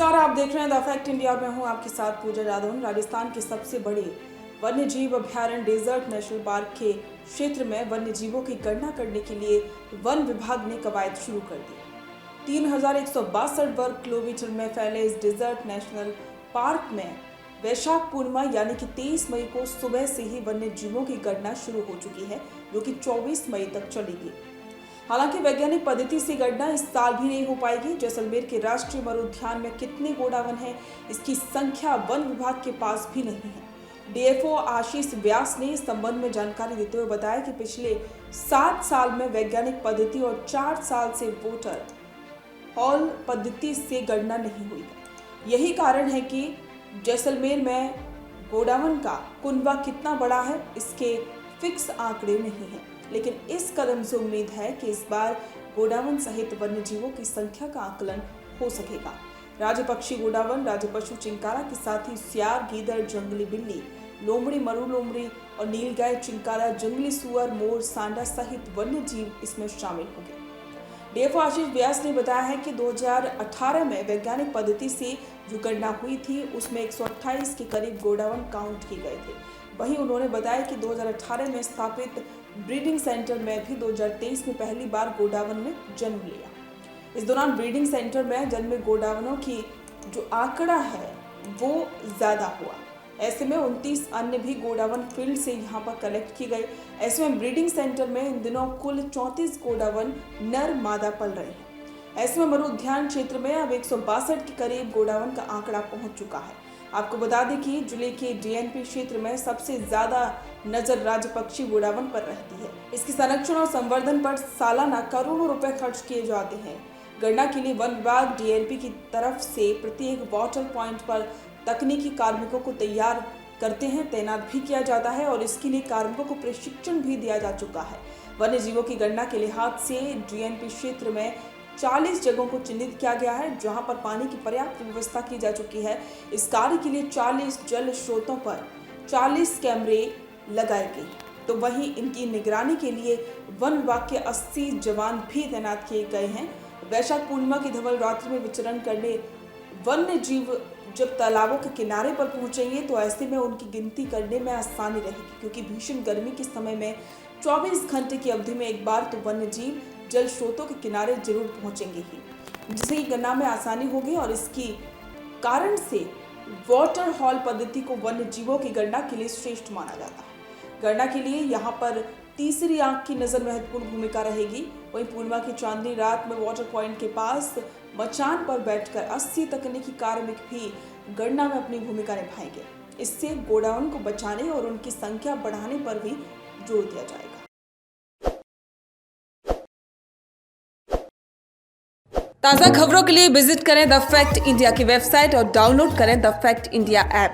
नमस्कार, आप देख रहे हैं द फैक्ट इंडिया में हूं आपके साथ पूजा यादव। राजस्थान के सबसे बड़े वन्यजीव अभ्यारण्य डेजर्ट नेशनल पार्क के क्षेत्र में वन्यजीवों की गणना करने के लिए वन विभाग ने कवायद शुरू कर दी। 3162 वर्ग किलोमीटर में फैले इस डेजर्ट नेशनल पार्क में वैशाख पूर्णिमा यानी कि 23 मई को सुबह से ही वन्यजीवों की गणना शुरू हो चुकी है, जो कि 24 मई तक चलेगी। हालांकि वैज्ञानिक पद्धति से गणना इस साल भी नहीं हो पाएगी। जैसलमेर के राष्ट्रीय मरुउद्यान में कितने गोडावन हैं, इसकी संख्या वन विभाग के पास भी नहीं है। डीएफओ आशीष व्यास ने इस संबंध में जानकारी देते हुए बताया कि पिछले 7 साल में वैज्ञानिक पद्धति और 4 साल से वोटर हॉल पद्धति से गणना नहीं हुई है। यही कारण है कि जैसलमेर में गोडावन का कुनबा कितना बड़ा है, इसके फिक्स आंकड़े नहीं हैं। लेकिन इस कदम से उम्मीद है कि इस बार गोडावन सहित वन्यजीवों की संख्या का आकलन हो सकेगा। राज्य पक्षी गोडावन, राज्य पशु चिंकारा के साथ ही सियार, गीदड़, जंगली बिल्ली, लोमड़ी, मरु लोमड़ी और नीलगाय, चिंकारा, जंगली सुअर, मोर, सांडा सहित वन्यजीव इसमें शामिल होंगे। डीएफओ आशीष व्यास ने बताया है कि 2018 में वैज्ञानिक पद्धति से जो गणना हुई थी उसमें 128 के करीब गोडावन काउंट किए गए थे। वहीं उन्होंने बताया कि 2018 में स्थापित ब्रीडिंग सेंटर में भी 2023 में पहली बार गोडावन ने जन्म लिया। इस दौरान ब्रीडिंग सेंटर में जन्मे गोडावनों की जो आंकड़ा है वो ज़्यादा हुआ। ऐसे में 29 अन्य भी गोडावन फील्ड से यहाँ पर कलेक्ट किए गए। ऐसे में ब्रीडिंग सेंटर में इन दिनों कुल 34 गोडावन नर मादा पल रहे हैं। ऐसे में मरुउद्यान क्षेत्र में अब 162 के करीब गोडावन का आंकड़ा पहुंच चुका है। आपको बता दें कि जिले के डीएनपी क्षेत्र में सबसे ज्यादा नजर राज्य पक्षी गोडावन पर रहती है। इसके संरक्षण और संवर्धन पर सालाना करोड़ों रुपए खर्च किए जाते हैं। गणना के लिए वन विभाग डीएनपी की तरफ से प्रत्येक वाटर पॉइंट पर तकनीकी कार्मिकों को तैयार करते हैं, तैनात भी किया जाता है और इसके लिए कार्मिकों को प्रशिक्षण भी दिया जा चुका है। वन्य जीवों की गणना के लिहाज से डीएनपी क्षेत्र में 40 जगहों को चिन्हित किया गया है, जहां पर पानी की पर्याप्त व्यवस्था की जा चुकी है। इस कार्य के लिए 40 जल स्रोतों पर 40 कैमरे लगाए गए, तो वहीं इनकी निगरानी के लिए वन विभाग के 80 जवान भी तैनात किए गए हैं। वैशाख पूर्णिमा की धवल रात्रि में विचरण करने वन्य जीव जब तालाबों के किनारे पर पहुंचेंगे तो ऐसे में उनकी गिनती करने में आसानी रहेगी, क्योंकि भीषण गर्मी के समय में 24 घंटे की अवधि में एक बार तो वन्य जीव जल स्रोतों के किनारे जरूर पहुंचेंगे ही, जिससे गणना में आसानी होगी। और इसकी कारण से वाटर हॉल पद्धति को वन्य जीवों की गणना के लिए श्रेष्ठ माना जाता है। गणना के लिए यहाँ पर तीसरी आंख की नजर महत्वपूर्ण भूमिका रहेगी। वहीं पूर्णिमा की चांदनी रात में वाटर पॉइंट के पास मचान पर बैठकर 80 तकनीकी कार्मिक भी गणना में अपनी भूमिका निभाएंगे। इससे गोडाउन को बचाने और उनकी संख्या बढ़ाने पर भी जोर दिया जाएगा। ताज़ा खबरों के लिए विजिट करें द फैक्ट इंडिया की वेबसाइट और डाउनलोड करें द फैक्ट इंडिया ऐप।